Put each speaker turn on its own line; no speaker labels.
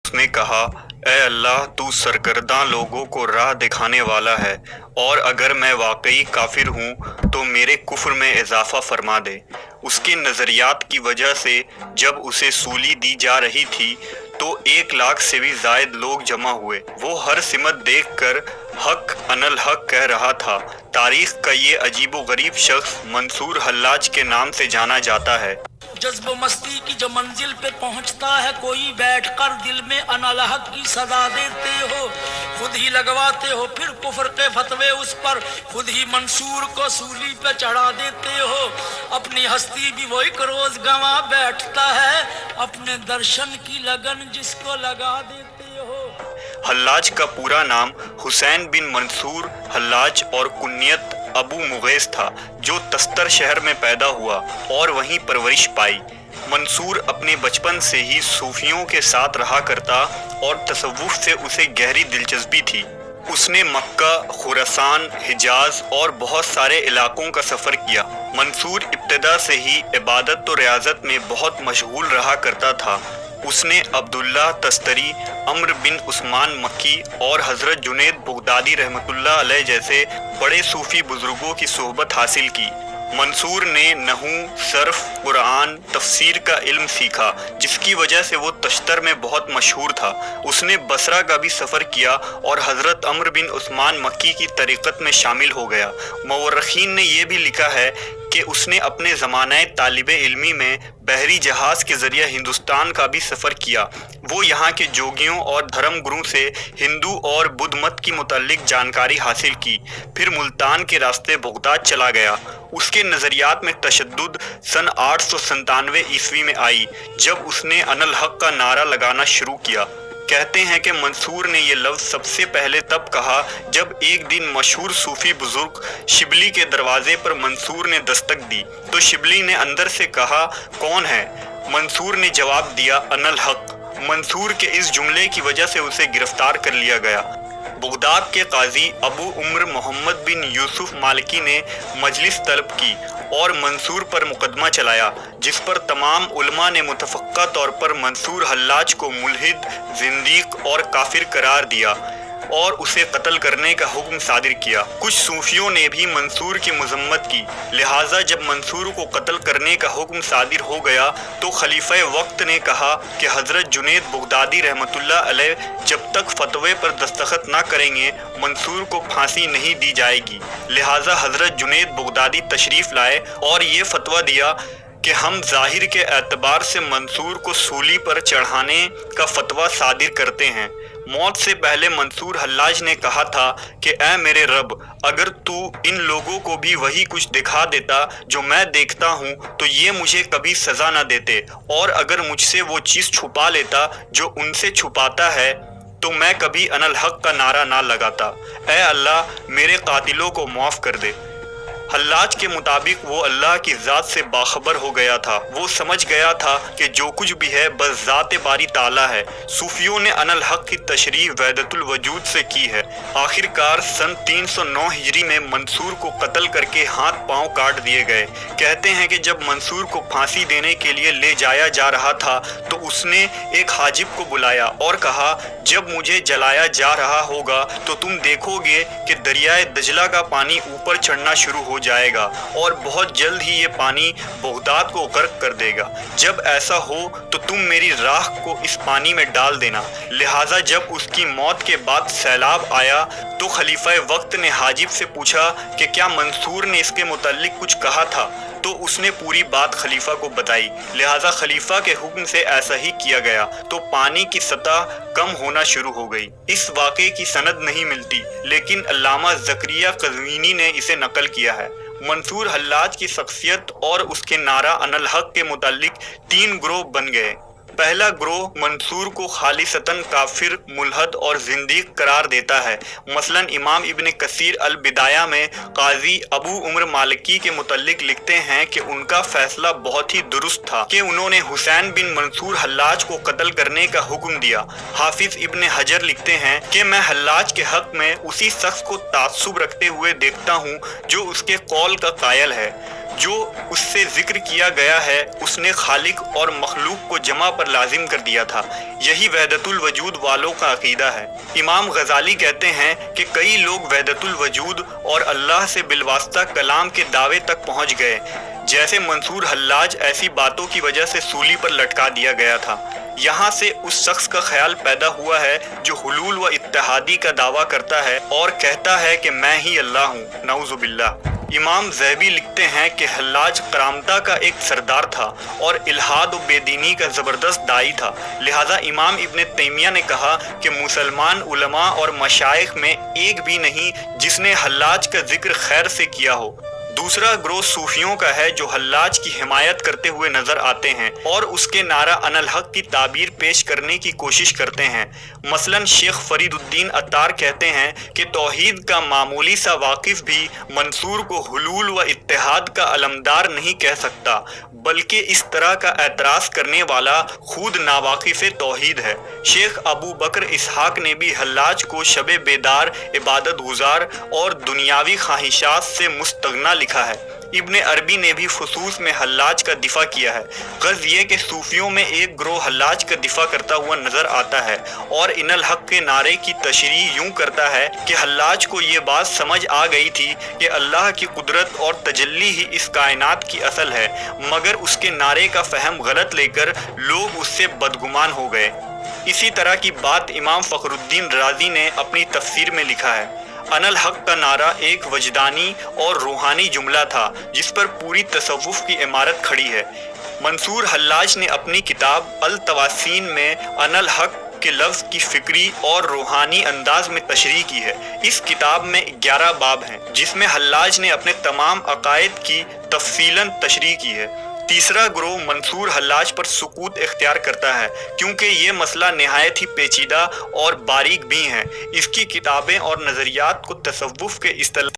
उसने कहा, "ए अल्लाह, तू सरगर्दां लोगों को राह दिखाने वाला है, और अगर मैं वाकई काफिर हूँ तो मेरे कुफ्र में इजाफा फरमा दे।" उसके नज़रियात की वजह से जब उसे सूली दी जा रही थी तो 1 लाख से भी जायद लोग जमा हुए। वो हर सिमत देखकर हक अनल हक कह रहा था। तारीख का ये अजीबो गरीब शख्स मंसूर हल्लाज के नाम से जाना जाता है।
जज्ब मस्ती की जो मंजिल पे पहुंचता है कोई, बैठकर दिल में अनलहक की सदा देते हो, खुद ही लगवाते हो फिर कुफर के फतवे उस पर, खुद ही मंसूर को सूली पे चढ़ा देते हो। अपनी हस्ती भी वो एक रोज गंवा बैठता है, अपने दर्शन की लगन जिसको लगा देते हो।
हल्लाज का पूरा नाम हुसैन बिन मंसूर हल्लाज और कुन्नियत अबू मुगैस था, जो तस्तर शहर में पैदा हुआ और वहीं परवरिश पाई। मंसूर अपने बचपन से ही सूफियों के साथ रहा करता और तसव्वुफ से उसे गहरी दिलचस्पी थी। उसने मक्का, खुरासान, हिजाज और बहुत सारे इलाकों का सफ़र किया। मंसूर इब्तिदा से ही इबादत और रियाजत में बहुत मशगूल रहा करता था। उसने अब्दुल्ला तस्तरी, अम्र बिन उस्मान मक्की और हज़रत जुनैद बगदादी रहमतुल्लाह अलैह जैसे बड़े सूफ़ी बुज़ुर्गों की सोहबत हासिल की। मंसूर ने नहू, सर्फ, कुरान, तफसीर का इल्म सीखा, जिसकी वजह से वो तश्तर में बहुत मशहूर था। उसने बसरा का भी सफ़र किया और हज़रत अम्र बिन उस्मान मक्की की तरीक़त में शामिल हो गया। मवर्रखीन ने यह भी लिखा है कि उसने अपने ज़माने तालिबे इल्मी में बहरी जहाज़ के ज़रिए हिंदुस्तान का भी सफ़र किया। वो यहाँ के जोगियों और धर्म गुरु से हिंदू और बुद्ध मत की मुतल्लिक जानकारी हासिल की, फिर मुल्तान के रास्ते बगदाद चला गया। उसके नज़रियात में तशद्दुद सन 897 ईस्वी में आई, जब उसने अनल हक का नारा लगाना शुरू किया। कहते हैं कि मंसूर ने ये लफ्ज़ सबसे पहले तब कहा जब एक दिन मशहूर सूफ़ी बुज़ुर्ग शिबली के दरवाजे पर मंसूर ने दस्तक दी, तो शिबली ने अंदर से कहा, "कौन है?" मंसूर ने जवाब दिया, "अनल हक।" मंसूर के इस जुमले की वजह से उसे गिरफ्तार कर लिया गया। बगदाद के काजी अबू उम्र मोहम्मद बिन यूसुफ मालिकी ने मजलिस तलब की और मंसूर पर मुकदमा चलाया, जिस पर तमाम उलमा ने मुतफ़क्का तौर पर मंसूर हल्लाज को मुल्हिद, जिंदीक और काफिर करार दिया और उसे कत्ल करने का हुक्म सादिर किया। कुछ सूफियों ने भी मंसूर की मजम्मत की। लिहाजा जब मंसूर को कत्ल करने का हुक्म सादिर हो गया तो खलीफा वक्त ने कहा कि हज़रत जुनैद बगदादी रहमतुल्लाह अलैह जब तक फतवे पर दस्तखत ना करेंगे मंसूर को फांसी नहीं दी जाएगी। लिहाजा हज़रत जुनैद बगदादी तशरीफ़ लाए और ये फतवा दिया कि हम ज़ाहिर के एतबार से मंसूर को सूली पर चढ़ाने का फतवा सादिर करते हैं। मौत से पहले मंसूर हल्लाज ने कहा था कि ऐ मेरे रब, अगर तू इन लोगों को भी वही कुछ दिखा देता जो मैं देखता हूँ तो ये मुझे कभी सज़ा न देते, और अगर मुझसे वो चीज़ छुपा लेता जो उनसे छुपाता है तो मैं कभी अनल हक का नारा ना लगाता। ऐ अल्लाह, मेरे कातिलों को माफ़ कर दे। हल्लाज के मुताबिक वो अल्लाह की ज़ात से बाखबर हो गया था। वो समझ गया था कि जो कुछ भी है बस ज़ात बारी ताला है। सूफियों ने अनल हक की तशरीह वहदतुल वजूद से की है। आखिरकार सन 309 हिजरी में मंसूर को कत्ल करके हाथ पांव काट दिए गए। कहते हैं कि जब मंसूर को फांसी देने के लिए ले जाया जा रहा था तो उसने एक हाजिब को बुलाया और कहा, जब मुझे जलाया जा रहा होगा तो तुम देखोगे कि दरियाए दजला का पानी ऊपर चढ़ना शुरू हो जाएगा और बहुत जल्द ही ये पानी बगदाद को गर्क कर देगा। जब ऐसा हो तो तुम मेरी राख को इस पानी में डाल देना। लिहाजा जब उसकी मौत के बाद सैलाब आया तो खलीफा वक्त ने हाजिब से पूछा कि क्या मंसूर ने इसके मुताल्लिक कुछ कहा था, तो उसने पूरी बात खलीफा को बताई। लिहाजा खलीफा के हुक्म से ऐसा ही किया गया तो पानी की सतह कम होना शुरू हो गई। इस वाक़े की सनद नहीं मिलती, लेकिन अल्लामा ज़करिया क़ज़वीनी ने इसे नकल किया है। मंसूर हल्लाज की शख्सियत और उसके नारा अनल हक के मुताल्लिक 3 ग्रोह बन गए। पहला ग्रोह मंसूर को खालिसतन काफिर, मुल्हद और जिंदीक करार देता है। मसलन इमाम इब्न कसीर अल बिदाया में काजी अबू उम्र मालिकी के मुतल्लिक लिखते हैं कि उनका फैसला बहुत ही दुरुस्त था कि उन्होंने हुसैन बिन मंसूर हल्लाज को कत्ल करने का हुक्म दिया। हाफिज इब्न हजर लिखते हैं कि मैं हल्लाज के हक में उसी शख्स को तासुब रखते हुए देखता हूँ जो उसके कौल का कायल है। जो उससे जिक्र किया गया है उसने खालिक और मखलूक को जमा पर लाजिम कर दिया था। यही वहदतुल वजूद वालों का अकीदा है। इमाम गजाली कहते हैं कि कई लोग वहदतुल वजूद और अल्लाह से बिलवास्ता कलाम के दावे तक पहुंच गए। जैसे मंसूर हल्लाज ऐसी बातों की वजह से सूली पर लटका दिया गया था। यहाँ से उस शख्स का ख्याल पैदा हुआ है जो हुलूल व इत्तेहादी का दावा करता है और कहता है कि मैं ही अल्लाह हूँ। नऊजुबिल्लाह। इमाम ज़हबी लिखते हैं कि हल्लाज करामता का एक सरदार था और इल्हाद व बेदीनी का ज़बरदस्त दाई था। लिहाजा इमाम इब्न तैमिया ने कहा कि मुसलमान उलमा और मशाइख में एक भी नहीं जिसने हल्लाज का जिक्र खैर से किया हो। दूसरा ग्रोह सूफियों का है जो हल्लाज की हिमायत करते हुए नजर आते हैं और उसके नारा अनल हक की ताबीर पेश करने की कोशिश करते हैं। मसलन शेख फरीदुद्दीन अत्तार कहते हैं कि तौहीद का मामूली सा वाकिफ भी मंसूर को हुलूल व इत्तेहाद का अलमदार नहीं कह सकता, बल्कि इस तरह का एतराज़ करने वाला खुद नावाकिफ तौहीद है। शेख अबू बकर इसहाक ने भी हल्लाज को शबे बेदार, इबादत गुजार और दुनियावी ख्वाहिशात से मुस्तगना लिखा है। इब्न अरबी ने भी फुसूस में हल्लाज का दिफा किया है। गर्ज ये कि सूफियों में एक ग्रोह हल्लाज का दिफा करता हुआ नजर आता है और इनल हक के नारे की तशरीह यूं करता है कि हल्लाज को ये बात समझ आ गई थी कि अल्लाह की कुदरत और तजल्ली ही इस कायनात की असल है, मगर उसके नारे का फहम गलत लेकर लोग उससे बदगुमान हो गए। इसी तरह की बात इमाम फखरुद्दीन राजी ने अपनी तफसीर में लिखा है। अनल हक का नारा एक वजदानी और रूहानी जुमला था जिस पर पूरी तसव्वुफ की इमारत खड़ी है। मंसूर हल्लाज ने अपनी किताब अल तवासीन में अनल हक के लफ्ज़ की फिक्री और रूहानी अंदाज में तशरीह की है। इस किताब में 11 बाब हैं जिसमें हल्लाज ने अपने तमाम अकायद की तफसीलन तशरीह की है। तीसरा ग्रोह मंसूर हल्लाज पर सुकूत इख्तियार करता है क्योंकि ये मसला नहायत ही पेचीदा और बारीक भी है। इसकी किताबें और नज़रियात को तसव्वुफ के इस्तिलाह